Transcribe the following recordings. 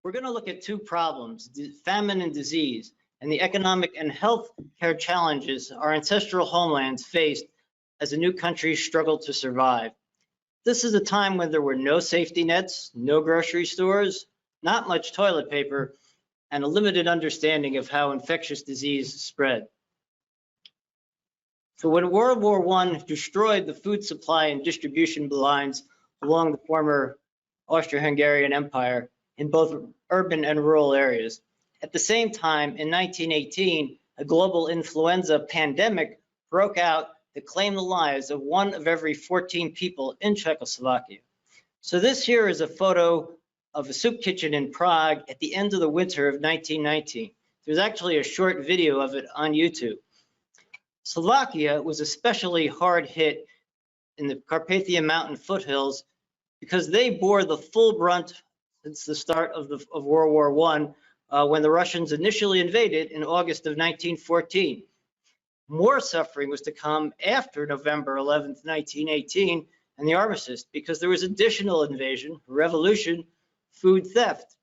We're going to look at two problems, famine and disease, and the economic and health care challenges our ancestral homelands faced as a new country struggled to survive. This is a time when there were no safety nets, no grocery stores, not much toilet paper, and a limited understanding of how infectious disease spread. So when World War I destroyed the food supply and distribution lines along the former Austro-Hungarian Empire in both urban and rural areas, at the same time, in 1918, a global influenza pandemic broke out that claimed the lives of 1 of every 14 people in Czechoslovakia. So this here is a photo of a soup kitchen in Prague at the end of the winter of 1919. There's actually a short video of it on YouTube. Slovakia was especially hard hit in the Carpathian Mountain foothills because they bore the full brunt since the start of World War I when the Russians initially invaded in August of 1914. More suffering was to come after November 11th, 1918 and the armistice because there was additional invasion, revolution, food theft.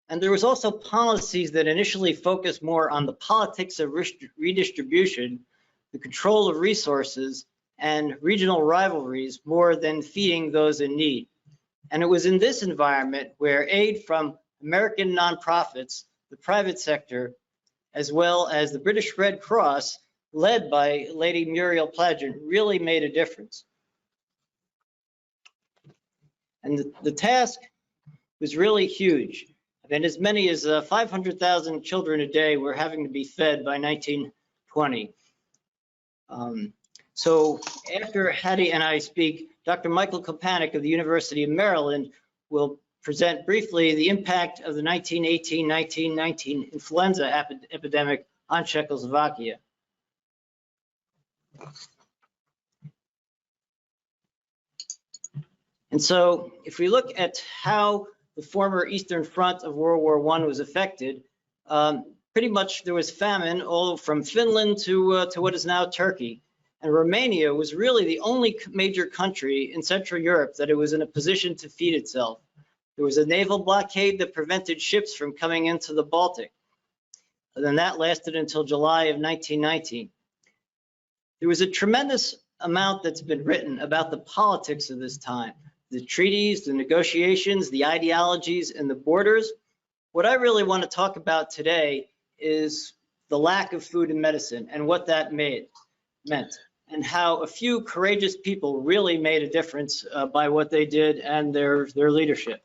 And there was also policies that initially focused more on the politics of redistribution, the control of resources, and regional rivalries more than feeding those in need. And it was in this environment where aid from American nonprofits, the private sector, as well as the British Red Cross, led by Lady Muriel Plagent, really made a difference. And the task was really huge. And as many as 500,000 children a day were having to be fed by 1920. So after Hattie and I speak, Dr. Michael Kopanek of the University of Maryland will present briefly the impact of the 1918-1919 influenza epidemic on Czechoslovakia. And so if we look at how the former Eastern Front of World War I was affected, pretty much there was famine all from Finland to what is now Turkey. And Romania was really the only major country in Central Europe that it was in a position to feed itself. There was a naval blockade that prevented ships from coming into the Baltic. And then that lasted until July of 1919. There was a tremendous amount that's been written about the politics of this time, the treaties, the negotiations, the ideologies, and the borders. What I really want to talk about today is the lack of food and medicine and what that meant, and how a few courageous people really made a difference by what they did and their leadership.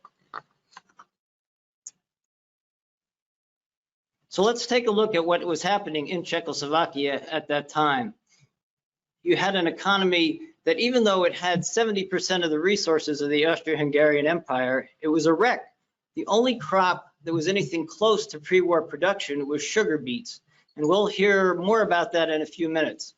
So let's take a look at what was happening in Czechoslovakia at that time. You had an economy that even though it had 70% of the resources of the Austro-Hungarian Empire, it was a wreck. The only crop that was anything close to pre-war production was sugar beets. And we'll hear more about that in a few minutes.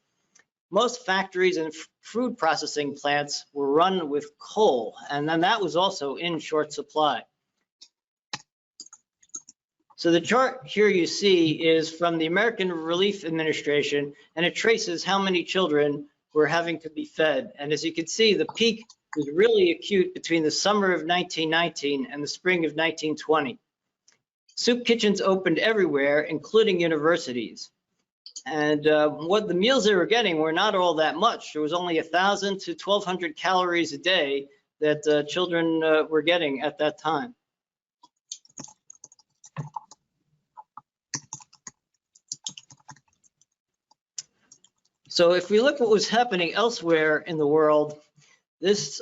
Most factories and food processing plants were run with coal, and then that was also in short supply. So the chart here you see is from the American Relief Administration, and it traces how many children were having to be fed. And as you can see, the peak was really acute between the summer of 1919 and the spring of 1920. Soup kitchens opened everywhere, including universities. And what the meals they were getting were not all that much. There was only 1,000 to 1,200 calories a day that children were getting at that time. So if we look what was happening elsewhere in the world, this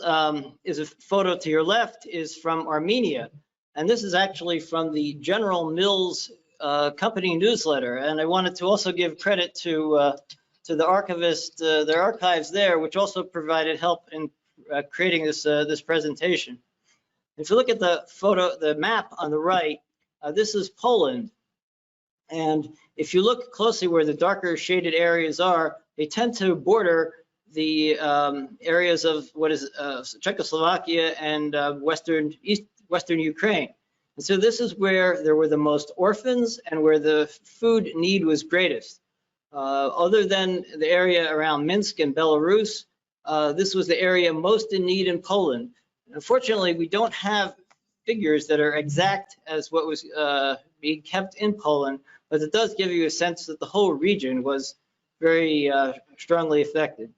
is a photo to your left is from Armenia. And this is actually from the General Mills company newsletter. And I wanted to also give credit to the archivist, their archives there, which also provided help in creating this presentation. If you look at the photo, the map on the right, this is Poland. And if you look closely where the darker shaded areas are, they tend to border the areas of what is Czechoslovakia and Western Ukraine. And so this is where there were the most orphans and where the food need was greatest. Other than the area around Minsk and Belarus, this was the area most in need in Poland. Unfortunately, we don't have figures that are exact as what was being kept in Poland, but it does give you a sense that the whole region was very strongly affected.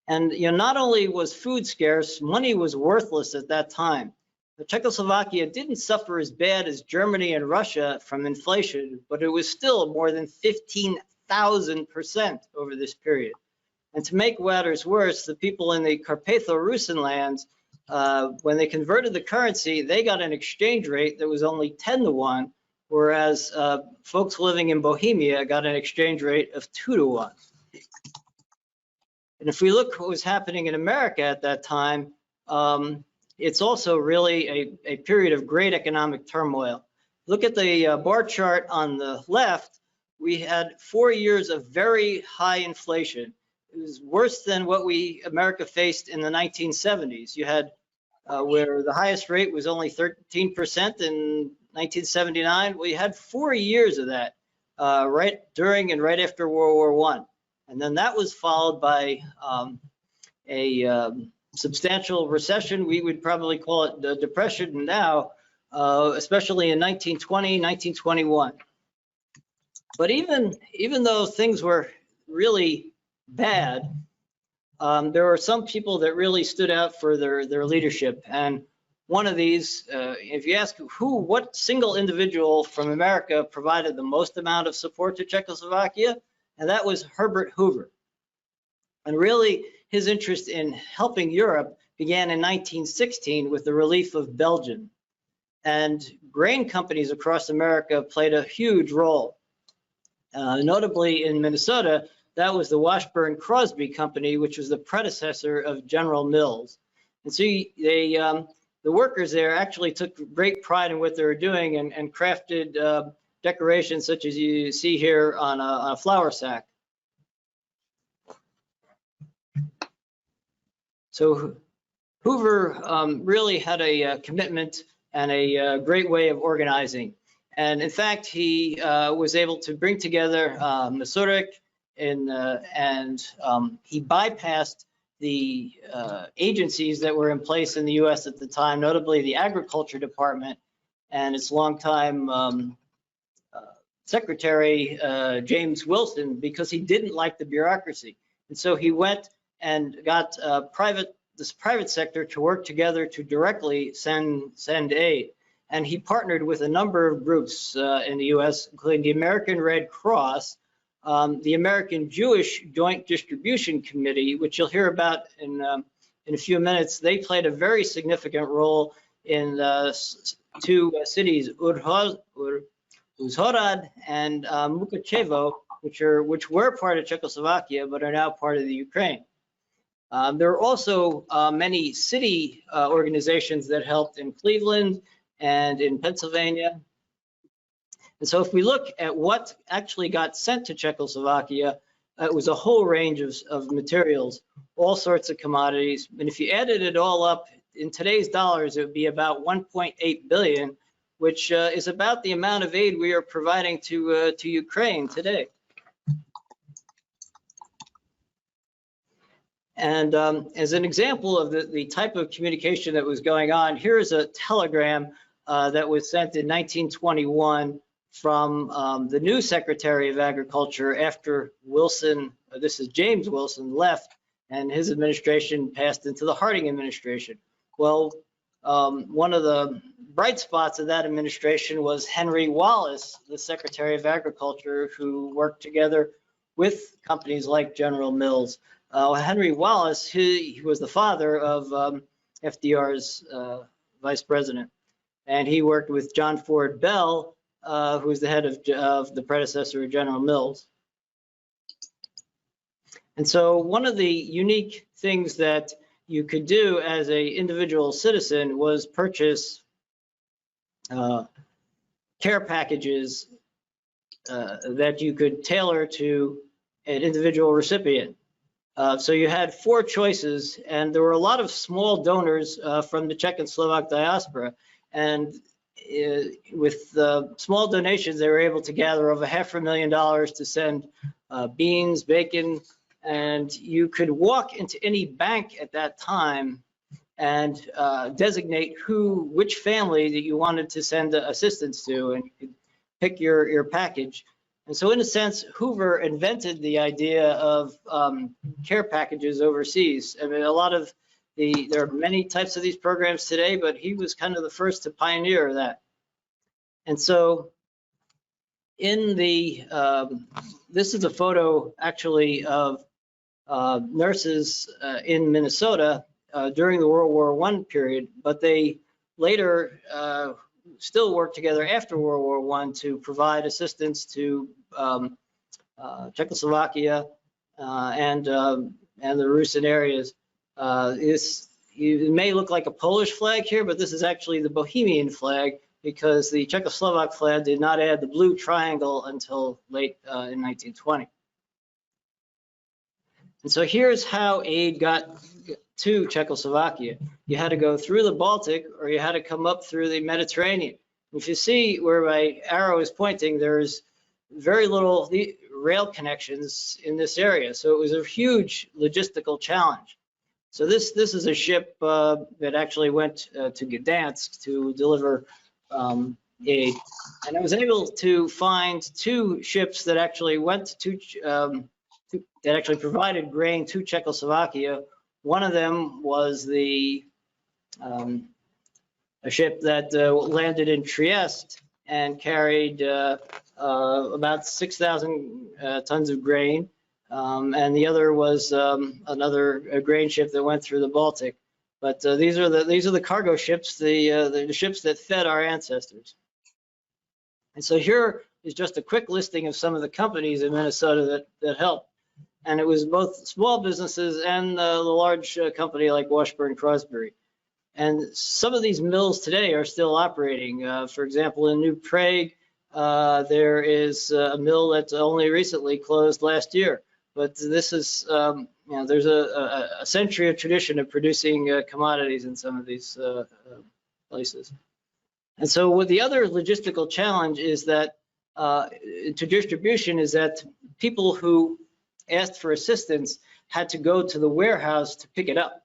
And not only was food scarce, money was worthless at that time. Czechoslovakia didn't suffer as bad as Germany and Russia from inflation, but it was still more than 15,000% over this period. And to make matters worse, the people in the Carpatho-Rusin lands, when they converted the currency, they got an exchange rate that was only 10 to 1, whereas folks living in Bohemia got an exchange rate of 2 to 1. And if we look what was happening in America at that time, it's also really a period of great economic turmoil. Look at the bar chart on the left. We had 4 years of very high inflation. It was worse than what America faced in the 1970s. You had where the highest rate was only 13% in 1979. Well, you had 4 years of that right during and right after World War I. And then that was followed by a substantial recession. We would probably call it the Depression now, especially in 1920, 1921. But even though things were really bad, there were some people that really stood out for their leadership. And one of these, if you ask what single individual from America provided the most amount of support to Czechoslovakia, and that was Herbert Hoover. And really, his interest in helping Europe began in 1916 with the relief of Belgium. And grain companies across America played a huge role. Notably in Minnesota, that was the Washburn Crosby Company, which was the predecessor of General Mills. And so the workers there actually took great pride in what they were doing and crafted decorations such as you see here on a flour sack. So Hoover really had a commitment and a great way of organizing. And in fact, he was able to bring together Masaryk and he bypassed the agencies that were in place in the US at the time, notably the Agriculture Department and its longtime Secretary James Wilson, because he didn't like the bureaucracy. And so he went and got this private sector to work together to directly send aid. And he partnered with a number of groups in the US, including the American Red Cross, the American Jewish Joint Distribution Committee, which you'll hear about in a few minutes. They played a very significant role in two cities, Uzhhorod and Mukachevo, which were part of Czechoslovakia but are now part of the Ukraine. There are also many city organizations that helped in Cleveland and in Pennsylvania. And so if we look at what actually got sent to Czechoslovakia, it was a whole range of materials, all sorts of commodities. And if you added it all up, in today's dollars, it would be about 1.8 billion, which is about the amount of aid we are providing to Ukraine today. And as an example of the type of communication that was going on, here's a telegram that was sent in 1921 from the new Secretary of Agriculture after Wilson, this is James Wilson, left and his administration passed into the Harding administration. Well, one of the bright spots of that administration was Henry Wallace, the Secretary of Agriculture, who worked together with companies like General Mills. Henry Wallace, he was the father of FDR's vice president, and he worked with John Ford Bell, who was the head of the predecessor of General Mills. And so one of the unique things that you could do as an individual citizen was purchase care packages that you could tailor to an individual recipient. So you had 4 choices, and there were a lot of small donors from the Czech and Slovak diaspora. And with small donations, they were able to gather over $500,000 to send beans, bacon, and you could walk into any bank at that time and designate which family that you wanted to send assistance to, and you could pick your package. And so in a sense, Hoover invented the idea of care packages overseas. I mean, there are many types of these programs today, but he was kind of the first to pioneer that. And so in this is a photo actually of nurses in Minnesota during the World War I period, but they later still worked together after World War I to provide assistance to Czechoslovakia and the Russian areas. It may look like a Polish flag here, but this is actually the Bohemian flag, because the Czechoslovak flag did not add the blue triangle until late in 1920. And so here's how aid got to Czechoslovakia. You had to go through the Baltic, or you had to come up through the Mediterranean. If you see where my arrow is pointing, there's very little rail connections in this area. So it was a huge logistical challenge. So this is a ship that actually went to Gdansk to deliver aid. And I was able to find 2 ships that actually went to that actually provided grain to Czechoslovakia. One of them was a ship that landed in Trieste and carried about 6,000 tons of grain, and the other was another grain ship that went through the Baltic. But these are the cargo ships, the ships that fed our ancestors. And so here is just a quick listing of some of the companies in Minnesota that helped. And it was both small businesses and the large company like Washburn Crosby. And some of these mills today are still operating. For example, in New Prague, there is a mill that only recently closed last year. But this is, there's a century of tradition of producing commodities in some of these places. And so what the other logistical challenge is that to distribution is that people who asked for assistance had to go to the warehouse to pick it up.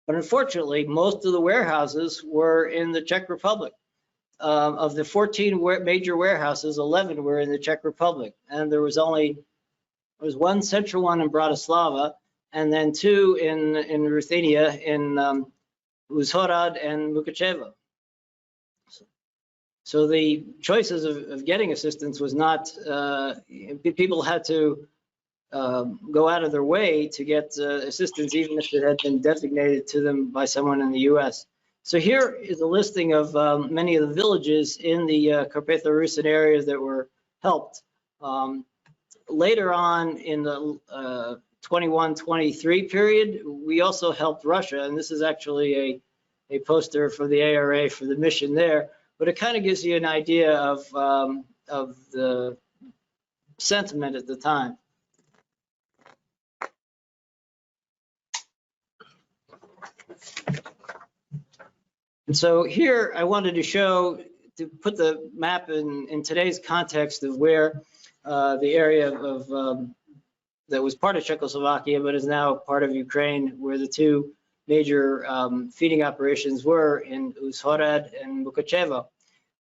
But unfortunately, most of the warehouses were in the Czech Republic. Of the 14 major warehouses, 11 were in the Czech Republic. And there was one central one in Bratislava, and then 2 in Ruthenia, in Uzhhorod and Mukachevo. So the choices of getting assistance was not, people had to go out of their way to get assistance, even if it had been designated to them by someone in the U.S. So here is a listing of many of the villages in the Carpatho-Rusin area that were helped. Later on in the 21-23 period, we also helped Russia, and this is actually a poster for the ARA for the mission there, but it kind of gives you an idea of the sentiment at the time. And so here I wanted to put the map in today's context of where the area of that was part of Czechoslovakia but is now part of Ukraine, where the 2 major feeding operations were in Uzhhorod and Mukachevo.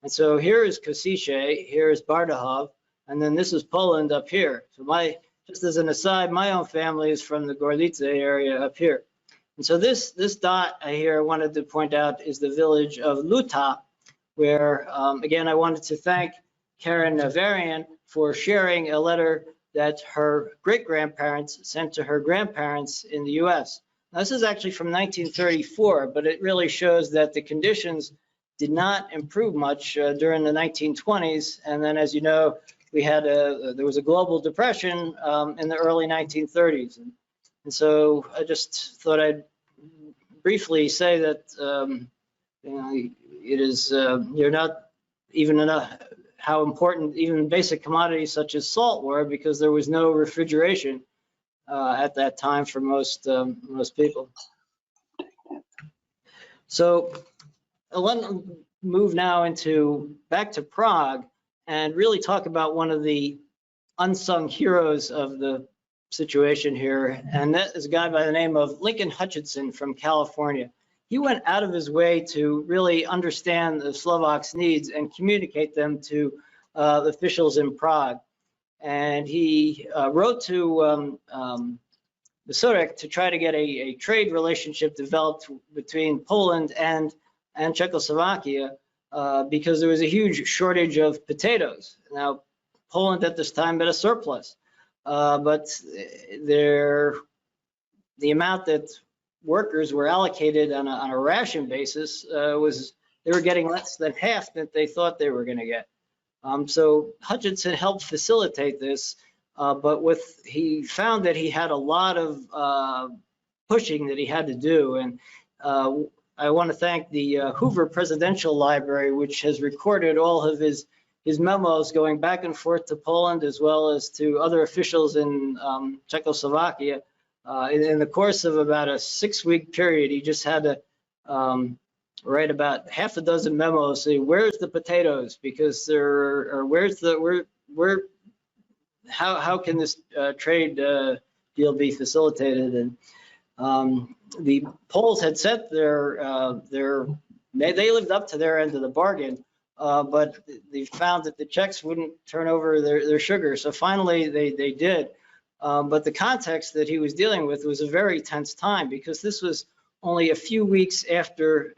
And so here is Kosice, here is Bardachov, and then this is Poland up here. So just as an aside, my own family is from the Gorlice area up here. And so this dot here I wanted to point out is the village of Luta, where, again, I wanted to thank Karen Varian for sharing a letter that her great-grandparents sent to her grandparents in the U.S. Now, this is actually from 1934, but it really shows that the conditions did not improve much during the 1920s. And then, as you know, there was a global depression in the early 1930s. And so I just thought I'd briefly say that it is you're not even enough how important even basic commodities such as salt were, because there was no refrigeration at that time for most people. So I want to move now back to Prague and really talk about one of the unsung heroes of the situation here, and that is a guy by the name of Lincoln Hutchinson from California. he went out of his way to really understand the Slovaks' needs and communicate them to officials in Prague. And he wrote to Zurich to try to get a trade relationship developed between Poland and Czechoslovakia because there was a huge shortage of potatoes. Now, Poland at this time had a surplus, but the amount that workers were allocated on a ration basis they were getting less than half that they thought they were going to get. So Hutchinson helped facilitate this, but he found that he had a lot of pushing that he had to do. And I want to thank the Hoover Presidential Library, which has recorded all of his memos going back and forth to Poland as well as to other officials in Czechoslovakia. In the course of about a 6-week period, he just had to write about half a dozen memos saying, where's the potatoes? Because how can this trade deal be facilitated? And the Poles had set they lived up to their end of the bargain, but they found that the Czechs wouldn't turn over their sugar. So finally they did. But the context that he was dealing with was a very tense time because this was only a few weeks after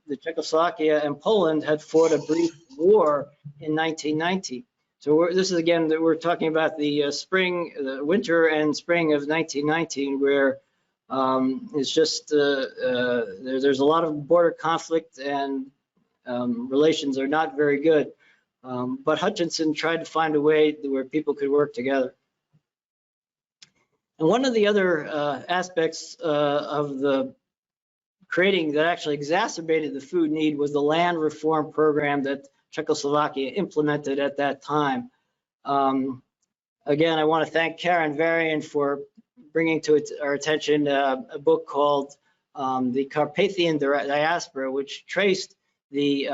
the Czechoslovakia and Poland had fought a brief war in 1919. So this is again that we're talking about the winter and spring of 1919, where it's just there's a lot of border conflict and relations are not very good. But Hutchinson tried to find a way where people could work together. And one of the other aspects of the creating that actually exacerbated the food need was the land reform program that Czechoslovakia implemented at that time. Again, I want to thank Karen Varian for bringing to our attention a book called The Carpathian Diaspora, which traced the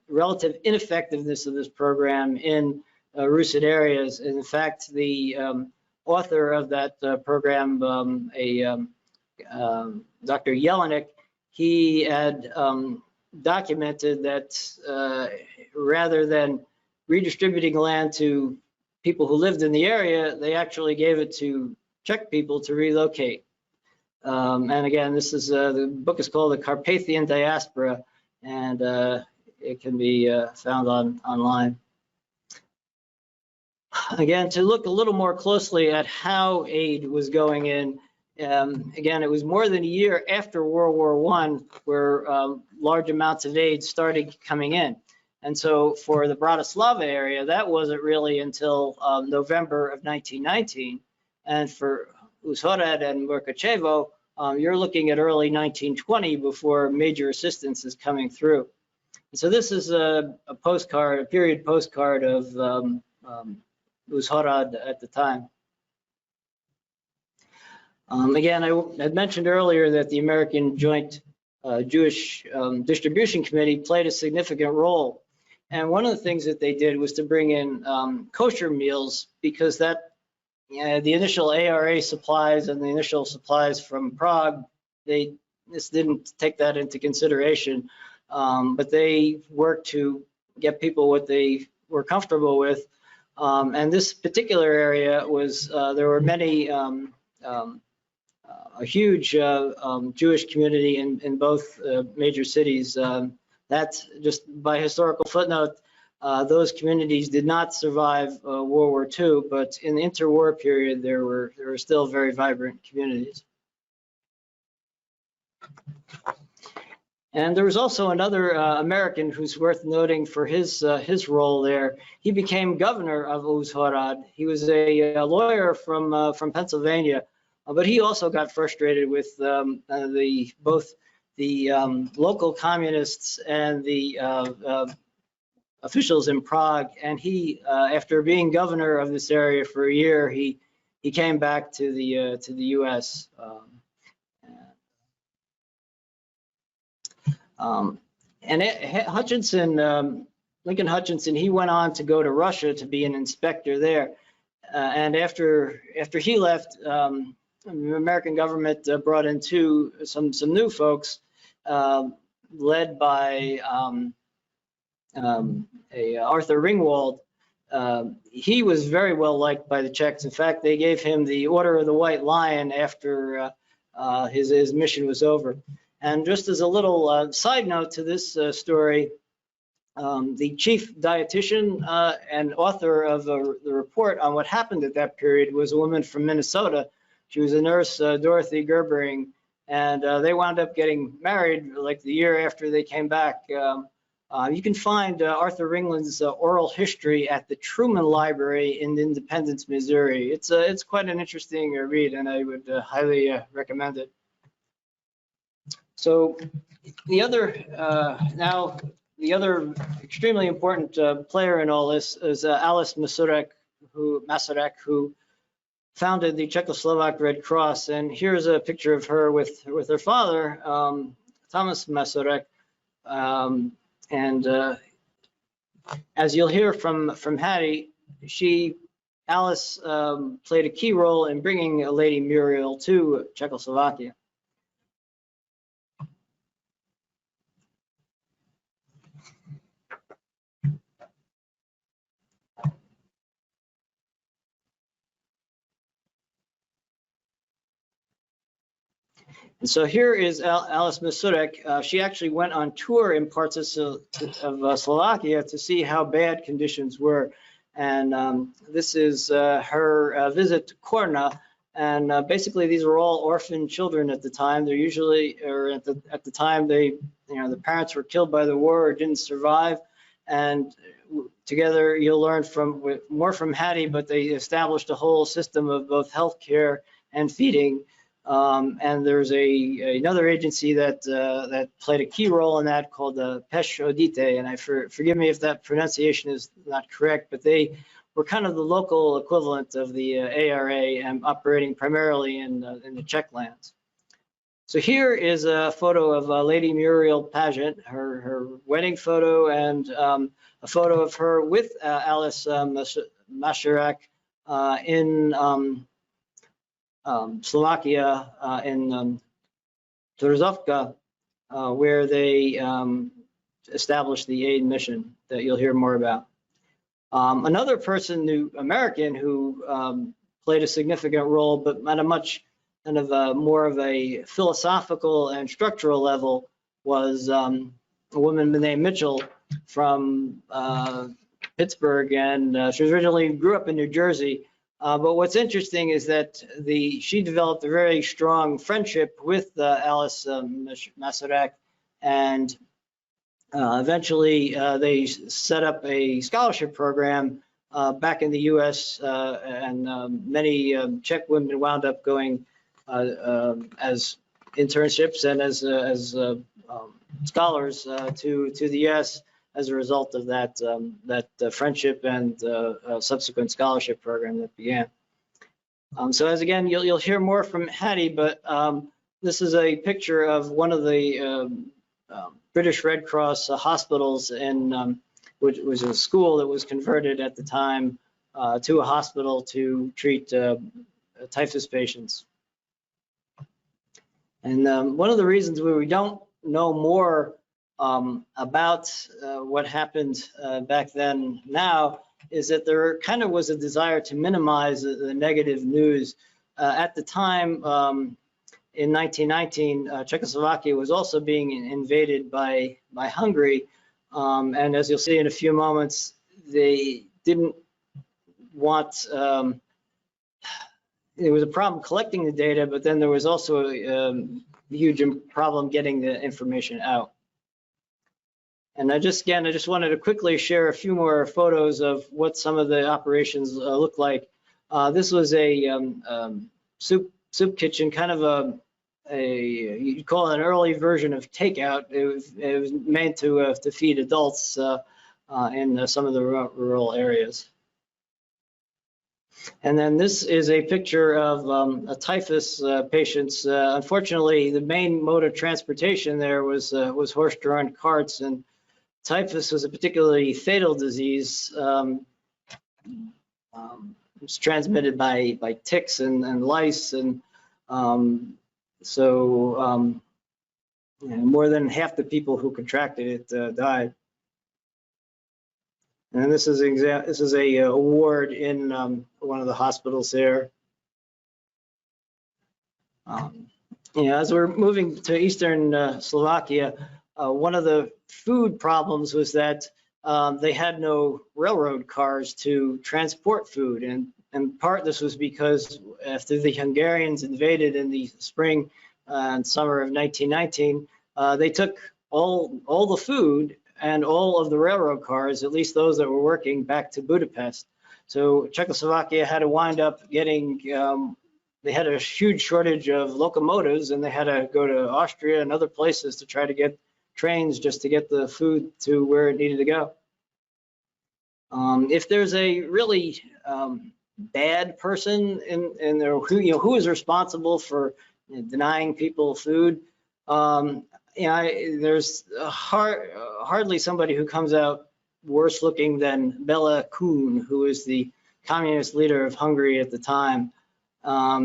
relative ineffectiveness of this program in Russet areas. And in fact, the author of that program, Dr. Jelinek, he had documented that rather than redistributing land to people who lived in the area, they actually gave it to Czech people to relocate. And again, this is the book is called The Carpathian Diaspora, and it can be found online. Again, to look a little more closely at how aid was going in, again, it was more than a year after World War I where large amounts of aid started coming in. And so for the Bratislava area, that wasn't really until November of 1919. And for Uzhorod and Mukachevo, you're looking at early 1920 before major assistance is coming through. And so this is a postcard, a period postcard of Uzhorod at the time. Again, I had mentioned earlier that the American Joint Jewish Distribution Committee played a significant role. And one of the things that they did was to bring in kosher meals, because that the initial ARA supplies and the initial supplies from Prague, this didn't take that into consideration, but they worked to get people what they were comfortable with. And this particular area was, there were many, a huge Jewish community in both major cities. That's just by historical footnote. Those communities did not survive World War II, but in the interwar period, there were still very vibrant communities. And there was also another American who's worth noting for his role there. He became governor of Uzhorod. He was a lawyer from Pennsylvania, but he also got frustrated with both the local communists and the officials in Prague. And he, after being governor of this area for a year, he came back to the U.S. And Hutchinson, Lincoln Hutchinson, he went on to go to Russia to be an inspector there. And after he left, the American government brought in some new folks, led by Arthur Ringwald, he was very well liked by the Czechs. In fact, they gave him the Order of the White Lion after his mission was over. And just as a little side note to this story, the chief dietitian and author of the report on what happened at that period was a woman from Minnesota. She was a nurse, Dorothy Gerbering, and they wound up getting married like the year after they came back. You can find Arthur Ringland's oral history at the Truman Library in Independence, Missouri. It's quite an interesting read, and I would highly recommend it. So the other the other extremely important player in all this is Alice Masurek, who founded the Czechoslovak Red Cross. And here's a picture of her with her father, Thomas Masurek. As you'll hear from Hattie, Alice played a key role in bringing Lady Muriel to Czechoslovakia. And so here is Alice Masurek. She actually went on tour in parts of Slovakia to see how bad conditions were. And this is her visit to Korna. And basically, these were all orphan children at the time. They're usually, or at the time, the parents were killed by the war or didn't survive. And together, you'll learn more from Hattie, but they established a whole system of both healthcare and feeding. And there's another agency that played a key role in that called the Pesh Odite, and forgive me if that pronunciation is not correct, but they were kind of the local equivalent of the ARA and operating primarily in the Czech lands. So here is a photo of Lady Muriel Pageant, her wedding photo, and a photo of her with Alice Masurek in Slovakia, in Turzovka, where they established the aid mission that you'll hear more about. Another person, American, who played a significant role, but at a much kind of more of a philosophical and structural level, was a woman named Mitchell from Pittsburgh, and she grew up in New Jersey. But what's interesting is that she developed a very strong friendship with Alice Masurek, and eventually they set up a scholarship program back in the U.S. And many Czech women wound up going as internships and as scholars to the U.S. as a result of that friendship and subsequent scholarship program that began. So as again, you'll hear more from Hattie, but this is a picture of one of the British Red Cross hospitals which was a school that was converted at the time to a hospital to treat typhus patients. And one of the reasons we don't know more about what happened back then now is that there kind of was a desire to minimize the negative news. At the time, in 1919, Czechoslovakia was also being invaded by Hungary. And as you'll see in a few moments, they didn't want, there was a problem collecting the data, but then there was also a huge problem getting the information out. And I just wanted to quickly share a few more photos of what some of the operations look like. This was a soup kitchen, kind of you'd call it an early version of takeout. It was meant to feed adults in some of the rural areas. And then this is a picture of a typhus patients. Unfortunately, the main mode of transportation there was horse-drawn carts, and typhus was a particularly fatal disease. It's transmitted by ticks and lice, and And more than half the people who contracted it died. And this is a award in one of the hospitals there. As we're moving to eastern Slovakia, one of the food problems was that they had no railroad cars to transport food, and part this was because after the Hungarians invaded in the spring and summer of 1919, they took all the food and all of the railroad cars, at least those that were working, back to Budapest. So Czechoslovakia had to wind up getting, they had a huge shortage of locomotives, and they had to go to Austria and other places to try to get trains just to get the food to where it needed to go. If there's a really bad person in there, who is responsible for denying people food, there's hardly somebody who comes out worse looking than Bela Kun, who is the communist leader of Hungary at the time.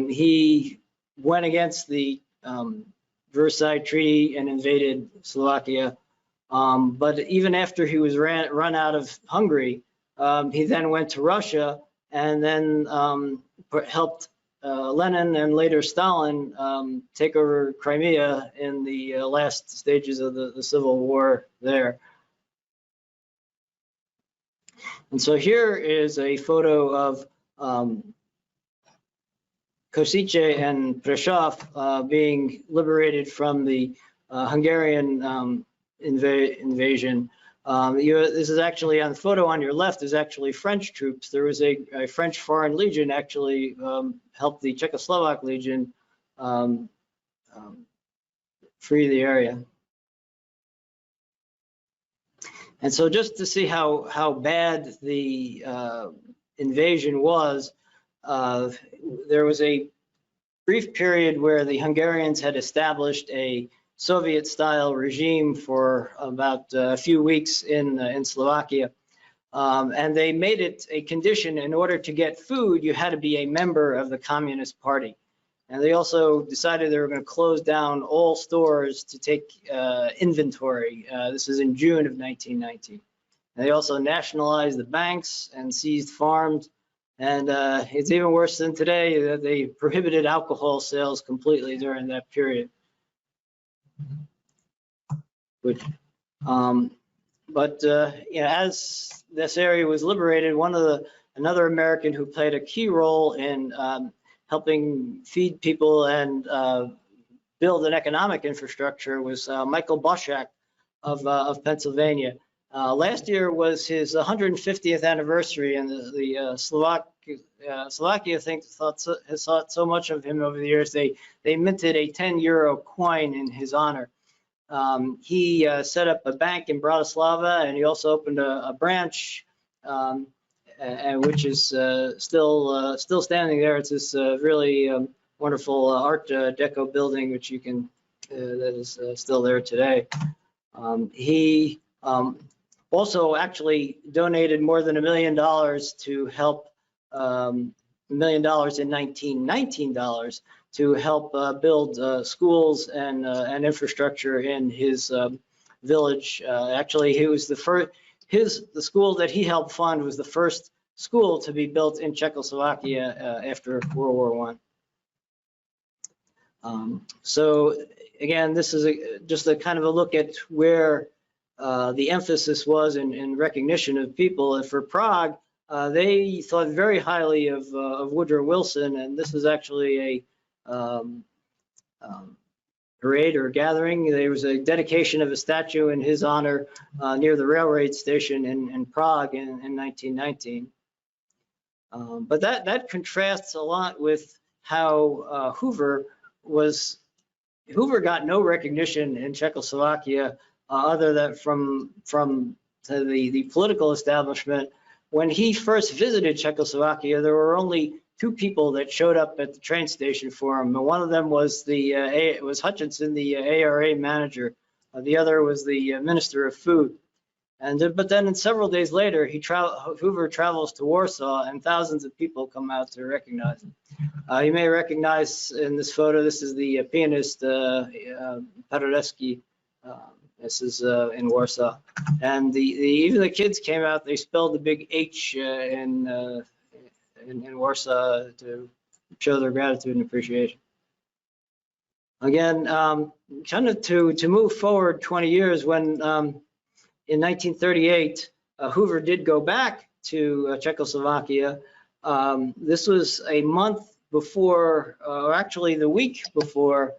He went against the Versailles Treaty and invaded Slovakia. But even after he was run out of Hungary, he then went to Russia and then helped Lenin and later Stalin take over Crimea in the last stages of the Civil War there. And so here is a photo of Košice and Prešov being liberated from the Hungarian invasion. This is actually on the photo on your left is actually French troops. There was a French Foreign Legion actually helped the Czechoslovak Legion free the area. And so just to see how bad the invasion was, there was a brief period where the Hungarians had established a Soviet-style regime for about a few weeks in Slovakia, and they made it a condition in order to get food, you had to be a member of the Communist Party. And they also decided they were going to close down all stores to take inventory. This is in June of 1919. And they also nationalized the banks and seized farms. And it's even worse than today that they prohibited alcohol sales completely during that period. As this area was liberated, another American who played a key role in helping feed people and build an economic infrastructure was Michael Boschak of Pennsylvania. Last year was his 150th anniversary, and the Slovakia has thought so much of him over the years. They minted a 10-euro coin in his honor. He set up a bank in Bratislava, and he also opened a branch, which is still standing there. It's this really wonderful Art Deco building, which you can that is still there today. He also actually donated more than $1 million to help $1 million in 1919 to help build schools and infrastructure in his village. Actually, he was the first. The school that he helped fund was the first school to be built in Czechoslovakia after World War I. So again, this is just a kind of a look at where the emphasis was in recognition of people. And for Prague, they thought very highly of Woodrow Wilson, and this is actually a parade or gathering. There was a dedication of a statue in his honor near the railroad station in Prague in 1919. But that contrasts a lot with how Hoover got no recognition in Czechoslovakia other than from the political establishment. When he first visited Czechoslovakia, there were only two people that showed up at the train station for him. And one of them was was Hutchinson, the ARA manager. The other was the Minister of Food. But then several days later, Hoover travels to Warsaw, and thousands of people come out to recognize him. You may recognize in this photo, this is the pianist Paderewski. This is in Warsaw, and even the kids came out. They spelled the big H in Warsaw to show their gratitude and appreciation. Again, kind of to move forward 20 years, when in 1938, Hoover did go back to Czechoslovakia. This was a month before, or actually the week before,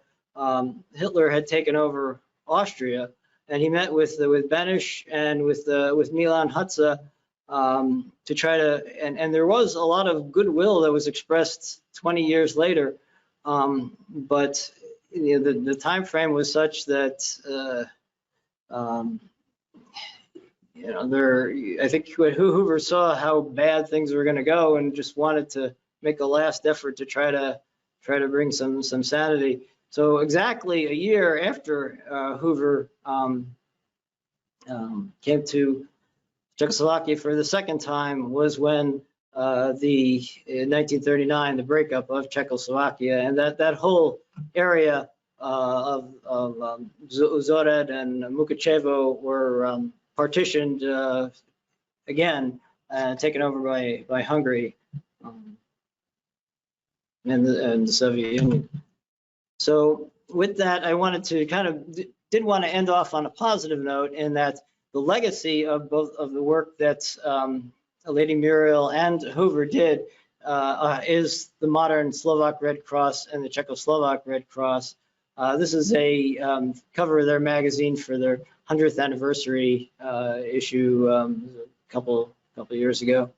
Hitler had taken over Austria, and he met with Beneš and with Milan Hudza to try to, and there was a lot of goodwill that was expressed 20 years later, but the time frame was such that I think Hoover saw how bad things were going to go and just wanted to make a last effort to try to bring some sanity. So exactly a year after Hoover came to Czechoslovakia for the second time was when in 1939, the breakup of Czechoslovakia, and that whole area of Uzhhorod and Mukachevo were partitioned again, taken over by Hungary and the Soviet Union. So with that, I wanted to did want to end off on a positive note, in that the legacy of both of the work that Lady Muriel and Hoover did is the modern Slovak Red Cross and the Czechoslovak Red Cross. This is a cover of their magazine for their 100th anniversary issue a couple years ago.